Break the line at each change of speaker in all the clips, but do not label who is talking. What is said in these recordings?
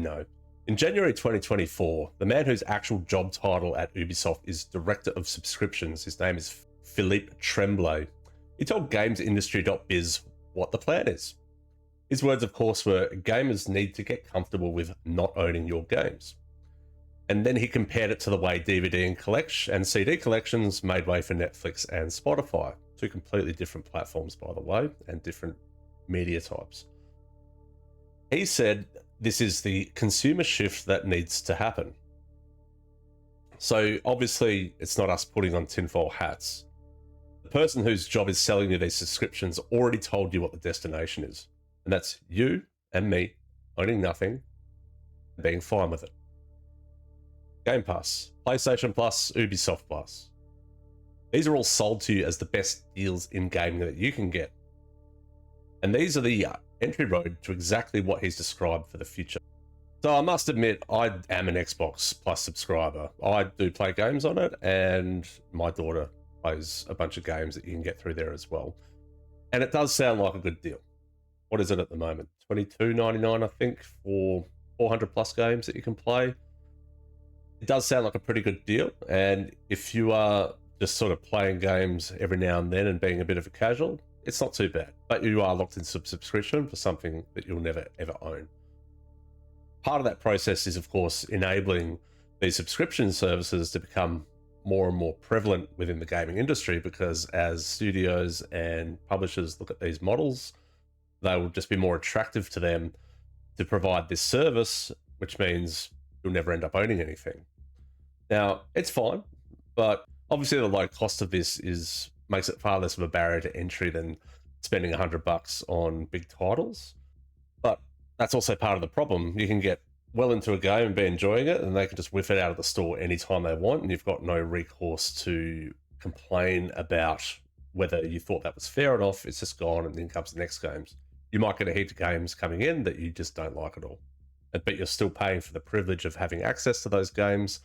No. In January 2024, the man whose actual job title at Ubisoft is Director of Subscriptions, his name is Philippe Tremblay, he told GamesIndustry.biz what the plan is. His words, of course, were gamers need to get comfortable with not owning your games. And then he compared it to the way DVD and CD collections made way for Netflix and Spotify, two completely different platforms, by the way, and different media types. He said this is the consumer shift that needs to happen. So obviously, it's not us putting on tinfoil hats. The person whose job is selling you these subscriptions already told you what the destination is. And that's you and me owning nothing and being fine with it. Game Pass, PlayStation Plus, Ubisoft Plus. These are all sold to you as the best deals in gaming that you can get. And these are the entry road to exactly what he's described for the future. So I must admit, I am an Xbox Plus subscriber. I do play games on it, and my daughter plays a bunch of games that you can get through there as well. And it does sound like a good deal. What is it at the moment? $22.99, I think, for 400 plus games that you can play. It does sound like a pretty good deal. And if you are just sort of playing games every now and then and being a bit of a casual, it's not too bad. But you are locked into subscription for something that you'll never, ever own. Part of that process is, of course, enabling these subscription services to become more and more prevalent within the gaming industry, because as studios and publishers look at these models, they will just be more attractive to them to provide this service, which means you'll never end up owning anything. Now, it's fine, but obviously the low cost of this makes it far less of a barrier to entry than spending $100 on big titles. But that's also part of the problem. You can get well into a game and be enjoying it, and they can just whiff it out of the store anytime they want, and you've got no recourse to complain about whether you thought that was fair enough. It's just gone, and then comes the next games. You might get a heap of games coming in that you just don't like at all, but you're still paying for the privilege of having access to those games,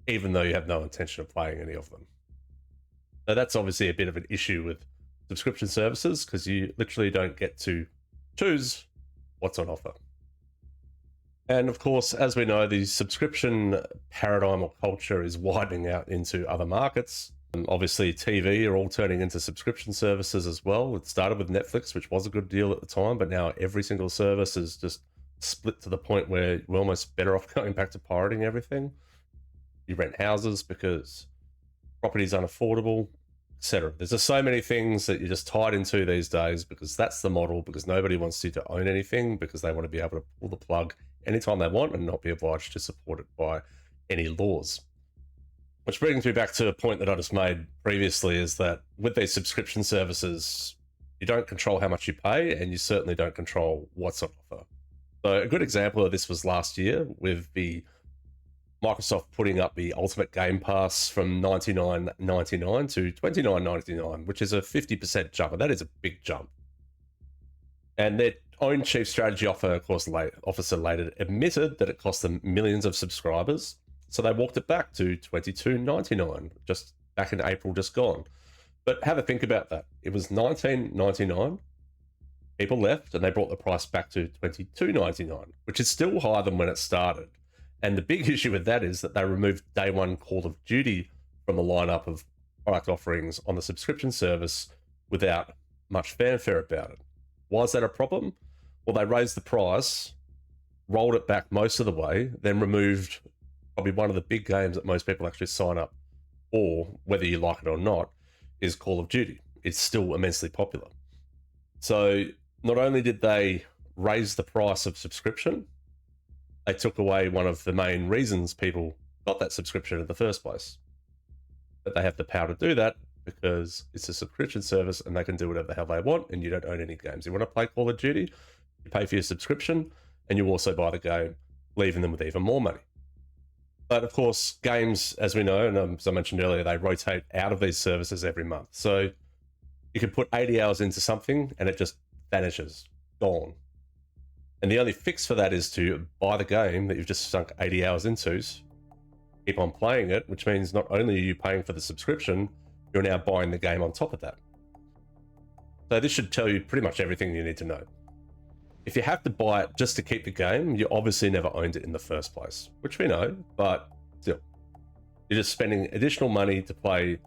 even though you have no intention of playing any of them. So that's obviously a bit of an issue with subscription services, because you literally don't get to choose what's on offer. And of course, as we know, the subscription paradigm or culture is widening out into other markets. And obviously, TV are all turning into subscription services as well. It started with Netflix, which was a good deal at the time, but now every single service is just split to the point where we're almost better off going back to pirating everything. You rent houses because property is unaffordable, etc. There's just so many things that you're just tied into these days, because that's the model, because nobody wants you to own anything, because they want to be able to pull the plug anytime they want and not be obliged to support it by any laws. Which brings me back to a point that I just made previously, is that with these subscription services, you don't control how much you pay, and you certainly don't control what's on offer. So a good example of this was last year with the Microsoft putting up the Ultimate Game Pass from $99.99 to $29.99, which is a 50% jump, and that is a big jump. And their own chief strategy officer later admitted that it cost them millions of subscribers, so they walked it back to $22.99, just back in April, just gone. But have a think about that. It was $19.99. People left, and they brought the price back to $22.99, which is still higher than when it started. And the big issue with that is that they removed day one Call of Duty from the lineup of product offerings on the subscription service without much fanfare about it. Why is that a problem? Well, they raised the price, rolled it back most of the way, then removed probably one of the big games that most people actually sign up for, whether you like it or not, is Call of Duty. It's still immensely popular. So not only did they raise the price of subscription, they took away one of the main reasons people got that subscription in the first place. But they have the power to do that because it's a subscription service and they can do whatever the hell they want, and you don't own any games. You want to play Call of Duty, you pay for your subscription, and you also buy the game, leaving them with even more money. But of course, games, as we know, and as I mentioned earlier, they rotate out of these services every month. So you can put 80 hours into something and it just vanishes, gone. And the only fix for that is to buy the game that you've just sunk 80 hours into, keep on playing it, which means not only are you paying for the subscription, you're now buying the game on top of that. So this should tell you pretty much everything you need to know. If you have to buy it just to keep the game, you obviously never owned it in the first place, which we know, but still, you're just spending additional money to play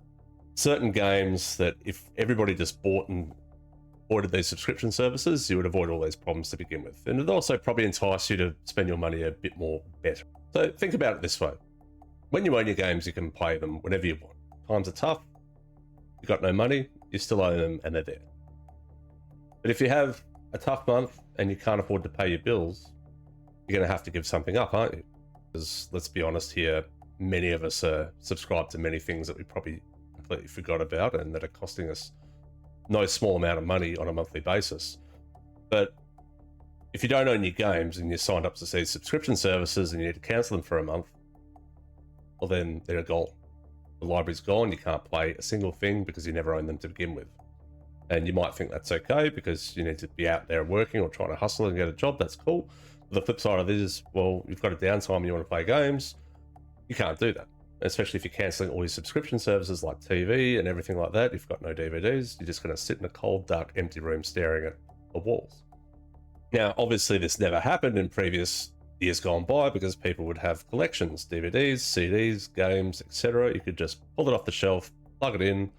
certain games that if everybody just bought and ordered these subscription services, you would avoid all these problems to begin with. And it also probably entice you to spend your money a bit more better. So think about it this way. When you own your games, you can play them whenever you want. Times are tough, you've got no money, you still own them and they're there. But if you have a tough month and you can't afford to pay your bills, you're going to have to give something up, aren't you? Because let's be honest here, many of us are subscribed to many things that we probably completely forgot about and that are costing us no small amount of money on a monthly basis. But if you don't own your games and you're signed up to these subscription services and you need to cancel them for a month, well then they're gone. The library's gone, you can't play a single thing because you never owned them to begin with. And you might think that's okay because you need to be out there working or trying to hustle and get a job, that's cool. But the flip side of this is, well, you've got a downtime and you want to play games, you can't do that. Especially if you're cancelling all your subscription services like TV and everything like that. If you've got no DVDs, you're just going to sit in a cold, dark, empty room staring at the walls. Now, obviously this never happened in previous years gone by because people would have collections, DVDs, CDs, games, etc. You could just pull it off the shelf, plug it in,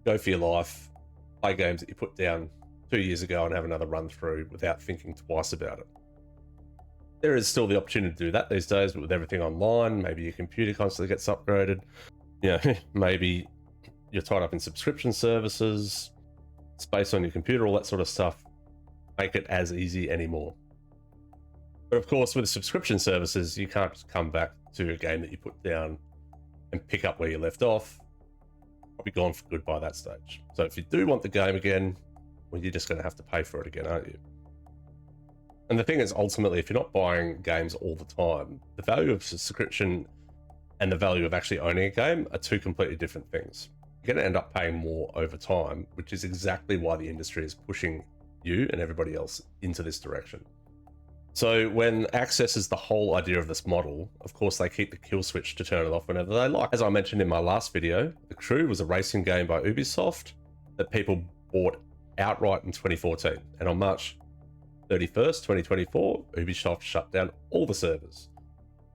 go for your life, play games that you put down 2 years ago and have another run through without thinking twice about it. There is still the opportunity to do that these days, but with everything online, maybe your computer constantly gets upgraded. You know, maybe you're tied up in subscription services, space on your computer, all that sort of stuff. Make it as easy anymore. But of course, with subscription services, you can't come back to a game that you put down and pick up where you left off. Probably gone for good by that stage. So if you do want the game again, well, you're just going to have to pay for it again, aren't you? And the thing is, ultimately, if you're not buying games all the time, the value of subscription and the value of actually owning a game are two completely different things. You're going to end up paying more over time, which is exactly why the industry is pushing you and everybody else into this direction. So when Access is the whole idea of this model, of course, they keep the kill switch to turn it off whenever they like. As I mentioned in my last video, The Crew was a racing game by Ubisoft that people bought outright in 2014. And on March 31st, 2024, Ubisoft shut down all the servers.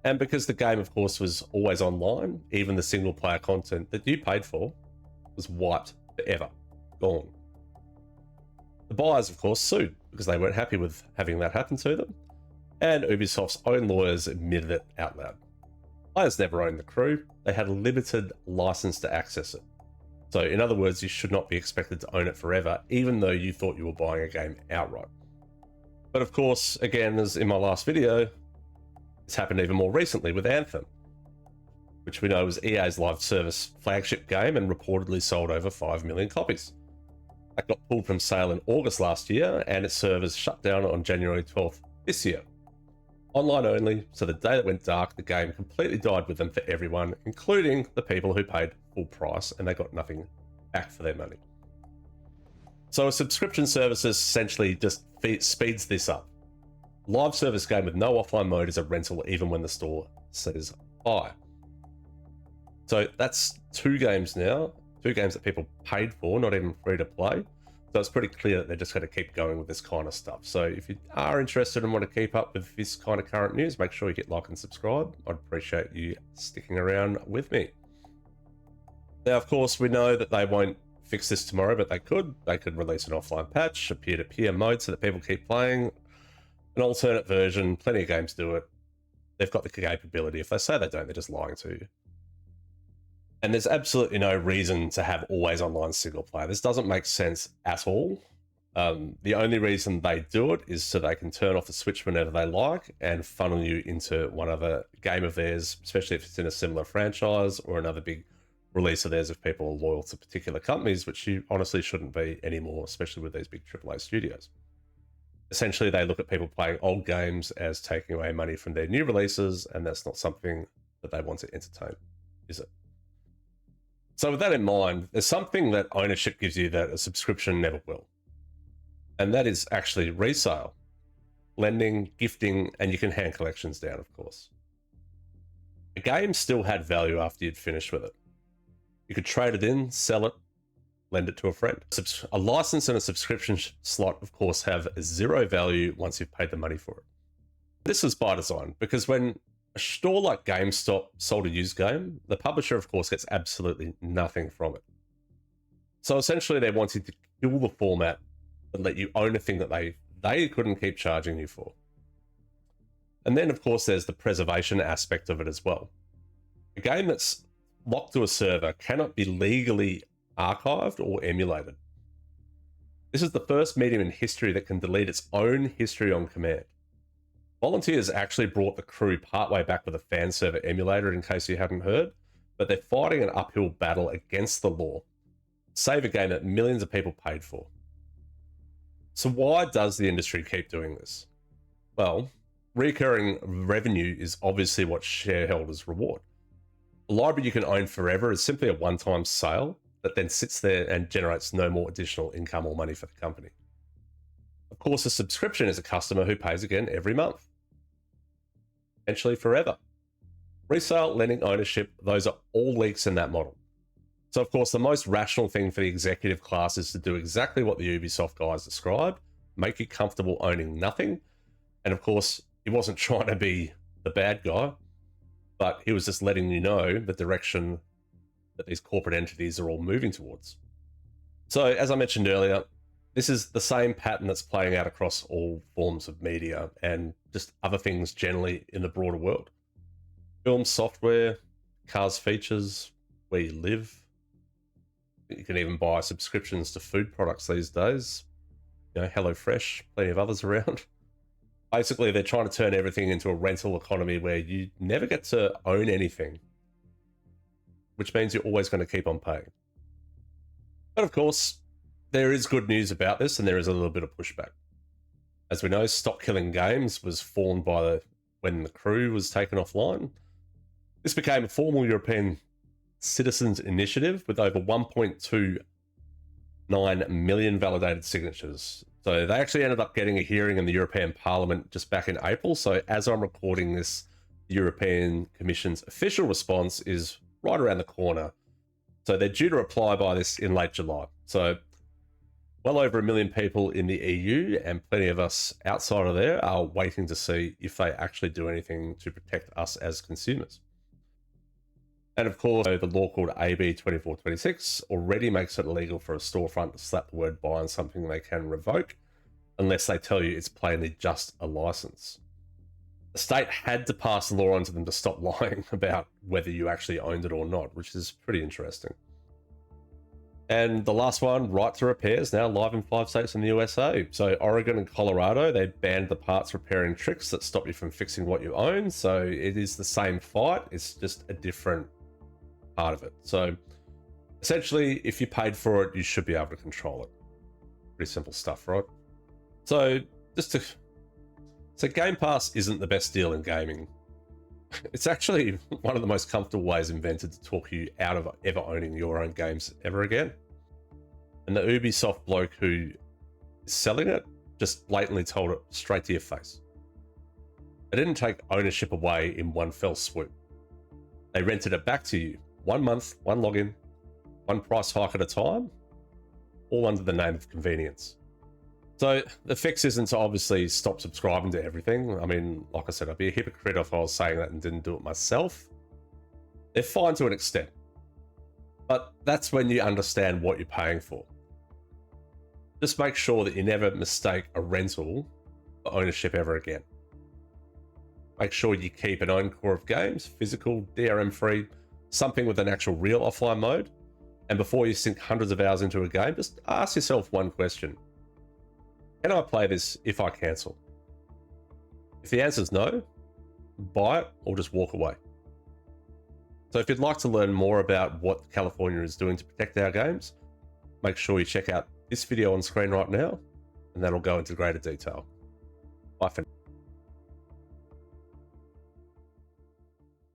And because the game, of course, was always online, even the single player content that you paid for was wiped forever, gone. The buyers, of course, sued because they weren't happy with having that happen to them. And Ubisoft's own lawyers admitted it out loud. Players never owned The Crew. They had a limited license to access it. So in other words, you should not be expected to own it forever, even though you thought you were buying a game outright. But of course, again, as in my last video, it's happened even more recently with Anthem, which we know was EA's live service flagship game and reportedly sold over 5 million copies. That got pulled from sale in August last year, and its servers shut down on January 12th this year. Online only, so the day that went dark, the game completely died with them for everyone, including the people who paid full price, and they got nothing back for their money. So a subscription service essentially just speeds this up. Live service game with no offline mode is a rental even when the store says buy. So that's 2 games now, 2 games that people paid for, not even free to play. So it's pretty clear that they're just going to keep going with this kind of stuff. So if you are interested and want to keep up with this kind of current news, make sure you hit like and subscribe. I'd appreciate you sticking around with me. Now, of course, we know that they won't fix this tomorrow, but they could. They could release an offline patch, a peer-to-peer mode so that people keep playing, an alternate version. Plenty of games do it. They've got the capability. If they say they don't, they're just lying to you. And there's absolutely no reason to have always online single player. This doesn't make sense at all. The only reason they do it is so they can turn off the switch whenever they like and funnel you into one other game of theirs, especially if it's in a similar franchise or another big release of theirs if people are loyal to particular companies, which you honestly shouldn't be anymore, especially with these big AAA studios. Essentially, they look at people playing old games as taking away money from their new releases, and that's not something that they want to entertain, is it? So with that in mind, there's something that ownership gives you that a subscription never will. And that is actually resale, lending, gifting, and you can hand collections down, of course. A game still had value after you'd finished with it. You could trade it in, sell it, lend it to a friend. A license and a subscription slot, of course, have zero value once you've paid the money for it. This was by design, because when a store like GameStop sold a used game, the publisher, of course, gets absolutely nothing from it. So essentially, they wanted to kill the format and let you own a thing that they couldn't keep charging you for. And then, of course, there's the preservation aspect of it as well. A game that's locked to a server cannot be legally archived or emulated. This is the first medium in history that can delete its own history on command. Volunteers actually brought the Crew partway back with a fan server emulator, in case you hadn't heard, but they're fighting an uphill battle against the law. Save a game that millions of people paid for. So why does the industry keep doing this? Well, recurring revenue is obviously what shareholders reward. A library you can own forever is simply a one-time sale that then sits there and generates no more additional income or money for the company. Of course, a subscription is a customer who pays again every month, eventually forever. Resale, lending, ownership, those are all leaks in that model. So, of course, the most rational thing for the executive class is to do exactly what the Ubisoft guys described, make you comfortable owning nothing. And, of course, he wasn't trying to be the bad guy, but he was just letting you know the direction that these corporate entities are all moving towards. So, as I mentioned earlier, this is the same pattern that's playing out across all forms of media and just other things generally in the broader world. Film, software, cars, features, where you live. You can even buy subscriptions to food products these days. You know, HelloFresh, plenty of others around. Basically, they're trying to turn everything into a rental economy where you never get to own anything, which means you're always going to keep on paying. But of course, there is good news about this, and there is a little bit of pushback. As we know, Stop Killing Games was formed when the Crew was taken offline. This became a formal European citizens initiative with over 1.29 million validated signatures. So they actually ended up getting a hearing in the European Parliament just back in April. So as I'm recording this, the European Commission's official response is right around the corner. So they're due to reply by this in late July. So well over 1 million people in the EU and plenty of us outside of there are waiting to see if they actually do anything to protect us as consumers. And of course, the law called AB 2426 already makes it illegal for a storefront to slap the word buy on something they can revoke unless they tell you it's plainly just a license. The state had to pass the law onto them to stop lying about whether you actually owned it or not, which is pretty interesting. And the last one, right to repair, is now live in 5 states in the USA. So Oregon and Colorado, they banned the parts repairing tricks that stop you from fixing what you own. So it is the same fight, it's just a different part of it. So essentially, if you paid for it, you should be able to control it. Pretty simple stuff, right? So Game Pass isn't the best deal in gaming. It's actually one of the most comfortable ways invented to talk you out of ever owning your own games ever again. And the Ubisoft bloke who is selling it just blatantly told it straight to your face. They didn't take ownership away in one fell swoop. They rented it back to you. 1 month, one login, one price hike at a time, all under the name of convenience. So the fix isn't to obviously stop subscribing to everything. I mean, like I said, I'd be a hypocrite if I was saying that and didn't do it myself. They're fine to an extent, but that's when you understand what you're paying for. Just make sure that you never mistake a rental for ownership ever again. Make sure you keep an own core of games, physical, DRM free, something with an actual real offline mode. And before you sink hundreds of hours into a game, just ask yourself one question. Can I play this if I cancel? If the answer is no, buy it or just walk away. So if you'd like to learn more about what California is doing to protect our games, make sure you check out this video on screen right now, and that'll go into greater detail. Bye for now.